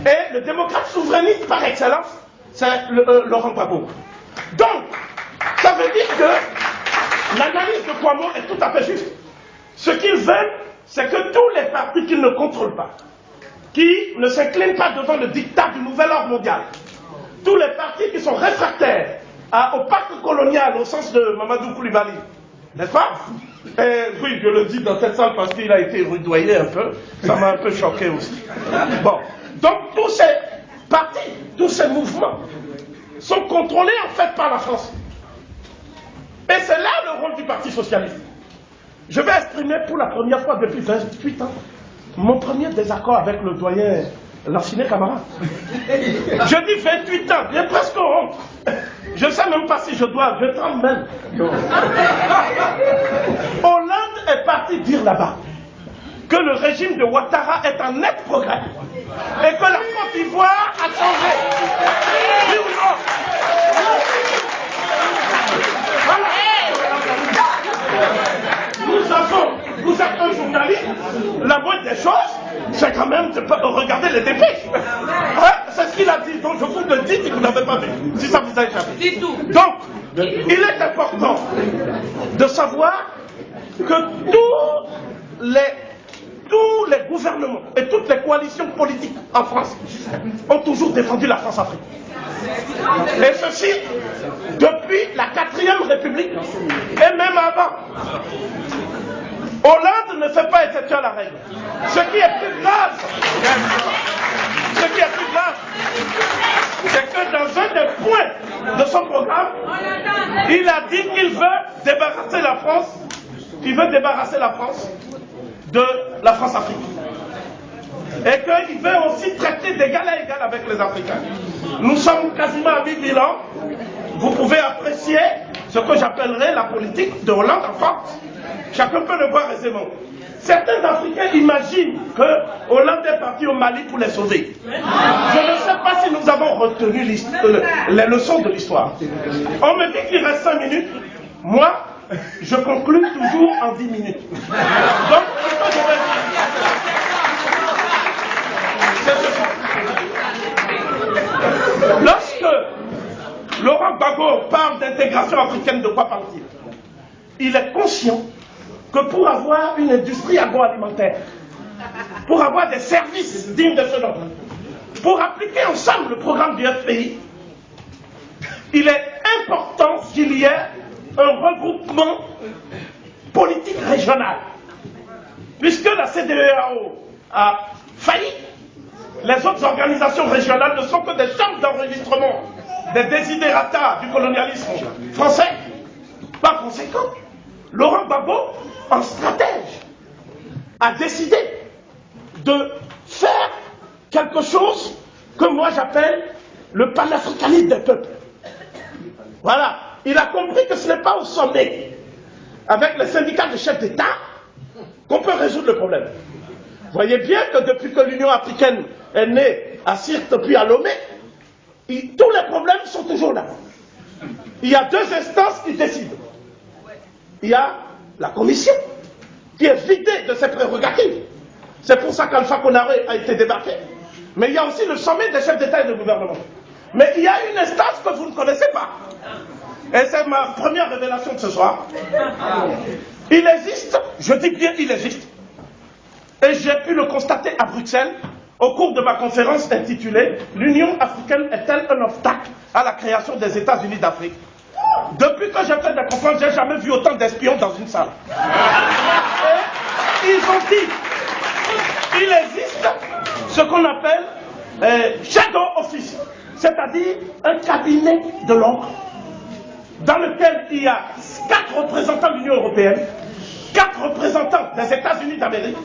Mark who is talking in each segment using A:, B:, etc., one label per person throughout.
A: Et le démocrate souverainiste par excellence, c'est Laurent Gbagbo. Donc, ça veut dire que l'analyse de Kouammo est tout à fait juste. Ce qu'ils veulent, c'est que tous les partis qu'ils ne contrôlent pas, qui ne s'inclinent pas devant le diktat du nouvel ordre mondial, tous les partis qui sont réfractaires au pacte colonial au sens de Mamadou Koulibaly, n'est-ce pas? Oui, je le dis dans cette salle parce qu'il a été rudoyé un peu, ça m'a un peu choqué aussi. Bon, donc tous ces partis, tous ces mouvements sont contrôlés en fait par la France. Et c'est là le rôle du Parti socialiste. Je vais exprimer pour la première fois depuis 28 ans mon premier désaccord avec le doyen Lanciné Camara. Je dis 28 ans, j'ai presque honte. Je ne sais même pas si je dois, je tremble même. Hollande est parti dire là-bas que le régime de Ouattara est un net progrès et que la Côte d'Ivoire a changé. Oui ou non? Vous êtes un journaliste, la moindre des choses, c'est quand même de regarder les dépêches. Hein? C'est ce qu'il a dit, donc je vous le dis si vous n'avez pas vu, si ça vous a échappé. Donc, il est important de savoir que tous les gouvernements et toutes les coalitions politiques en France ont toujours défendu la France-Afrique. Et ceci depuis la 4e République et même avant. Hollande ne fait pas exception à la règle. Ce qui est plus grave, c'est que dans un des points de son programme, il a dit qu'il veut débarrasser la France, de la France-Afrique. Et qu'il veut aussi traiter d'égal à égal avec les Africains. Nous sommes quasiment à mi-bilan. Vous pouvez apprécier ce que j'appellerais la politique de Hollande en France. Chacun peut le voir aisément. Certains Africains imaginent que Hollande est parti au Mali pour les sauver. Je ne sais pas si nous avons retenu les leçons de l'histoire. On me dit qu'il reste 5 minutes. Moi, je conclue toujours en 10 minutes. Donc, ce que je vais dire, c'est ceci. Lorsque Laurent Gbagbo parle d'intégration africaine, de quoi parle-t-il? Il est conscient que pour avoir une industrie agroalimentaire, pour avoir des services dignes de ce nom, pour appliquer ensemble le programme du FPI, il est important qu'il y ait un regroupement politique régional. Puisque la CEDEAO a failli, les autres organisations régionales ne sont que des chambres d'enregistrement des desiderata du colonialisme français. Par conséquent, Laurent Gbagbo, en stratège, a décidé de faire quelque chose que moi j'appelle le panafricanisme des peuples. Voilà. Il a compris que ce n'est pas au sommet, avec les syndicats de chefs d'État, qu'on peut résoudre le problème. Vous voyez bien que depuis que l'Union africaine est née à Sirte puis à Lomé, tous les problèmes sont toujours là. Il y a 2 instances qui décident. Il y a la Commission, qui est vidée de ses prérogatives. C'est pour ça qu'Alpha Konaré a été débarqué. Mais il y a aussi le sommet des chefs d'État et de gouvernement. Mais il y a une instance que vous ne connaissez pas. Et c'est ma première révélation de ce soir. Il existe, je dis bien il existe, et j'ai pu le constater à Bruxelles au cours de ma conférence intitulée « L'Union africaine est-elle un obstacle à la création des États-Unis d'Afrique ?» Depuis que j'ai fait des conférences, je n'ai jamais vu autant d'espions dans une salle. Et ils ont dit il existe ce qu'on appelle shadow office, c'est-à-dire un cabinet de l'ombre dans lequel il y a 4 représentants de l'Union européenne, 4 représentants des États-Unis d'Amérique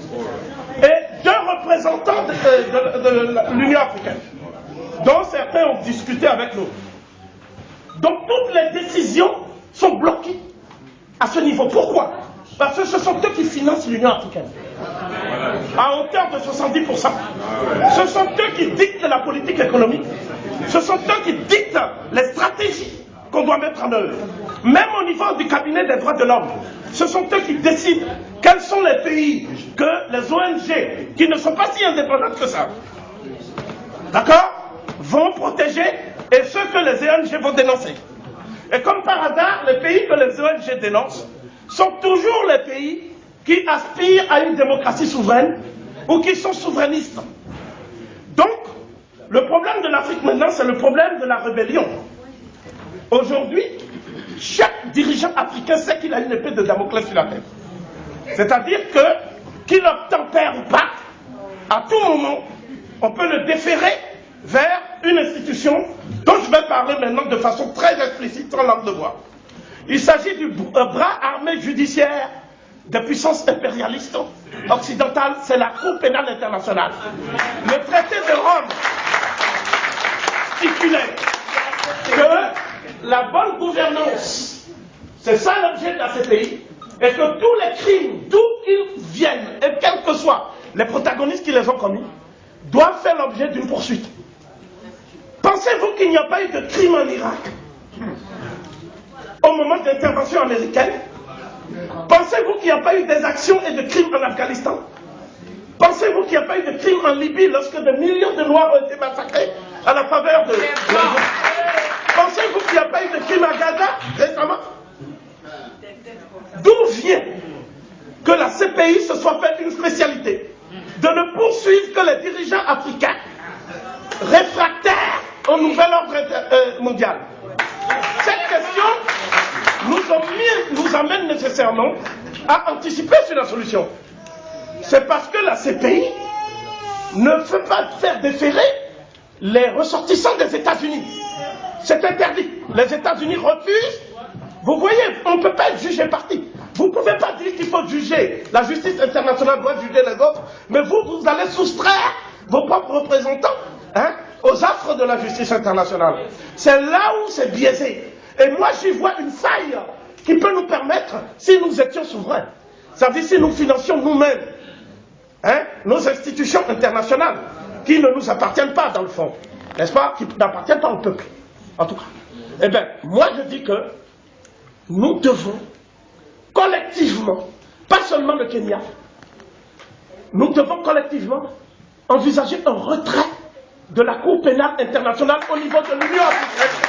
A: et 2 représentants de l'Union africaine, dont certains ont discuté avec nous. Donc toutes les décisions sont bloquées à ce niveau. Pourquoi? Parce que ce sont eux qui financent l'Union africaine, à hauteur de 70%. Ce sont eux qui dictent la politique économique. Ce sont eux qui dictent les stratégies qu'on doit mettre en œuvre. Même au niveau du cabinet des droits de l'homme, ce sont eux qui décident quels sont les pays que les ONG, qui ne sont pas si indépendantes que ça, d'accord, vont protéger et ceux que les ONG vont dénoncer. Et comme par hasard, les pays que les ONG dénoncent sont toujours les pays qui aspirent à une démocratie souveraine ou qui sont souverainistes. Donc, le problème de l'Afrique maintenant, c'est le problème de la rébellion. Aujourd'hui, chaque dirigeant africain sait qu'il a une épée de Damoclès sur la tête. C'est-à-dire que, qu'il obtempère ou pas, à tout moment, on peut le déférer vers une institution dont je vais parler maintenant de façon très explicite, sans langue de bois. Il s'agit du bras armé judiciaire des puissances impérialistes occidentales, c'est la Cour pénale internationale. Le traité de Rome stipulait que la bonne gouvernance, c'est ça l'objet de la CPI, et que tous les crimes, d'où qu'ils viennent, et quels que soient les protagonistes qui les ont commis, doivent faire l'objet d'une poursuite. Pensez-vous qu'il n'y a pas eu de crime en Irak au moment de l'intervention américaine? Pensez-vous qu'il n'y a pas eu des actions et de crimes en Afghanistan? Pensez-vous qu'il n'y a pas eu de crimes en Libye lorsque des millions de Noirs ont été massacrés à la faveur de... Pensez-vous qu'il n'y a pas eu de crimes à Gaza récemment? D'où vient que la CPI se soit fait une spécialité de ne poursuivre que les dirigeants africains réfractaires au nouvel ordre mondial? Cette question nous amène nécessairement à anticiper sur la solution. C'est parce que la CPI ne peut pas faire déférer les ressortissants des États-Unis. C'est interdit. Les États-Unis refusent. Vous voyez, on ne peut pas être jugé parti. Vous ne pouvez pas dire qu'il faut juger. La justice internationale doit juger les autres, mais vous allez soustraire vos propres représentants aux affres de la justice internationale. C'est là où c'est biaisé. Et moi, j'y vois une faille qui peut nous permettre, si nous étions souverains, ça veut dire si nous financions nous-mêmes nos institutions internationales, qui ne nous appartiennent pas dans le fond, n'est-ce pas, qui n'appartiennent pas au peuple, en tout cas. Eh bien, moi je dis que nous devons collectivement, pas seulement le Kenya, nous devons collectivement envisager un retrait de la Cour pénale internationale au niveau de l'Union africaine.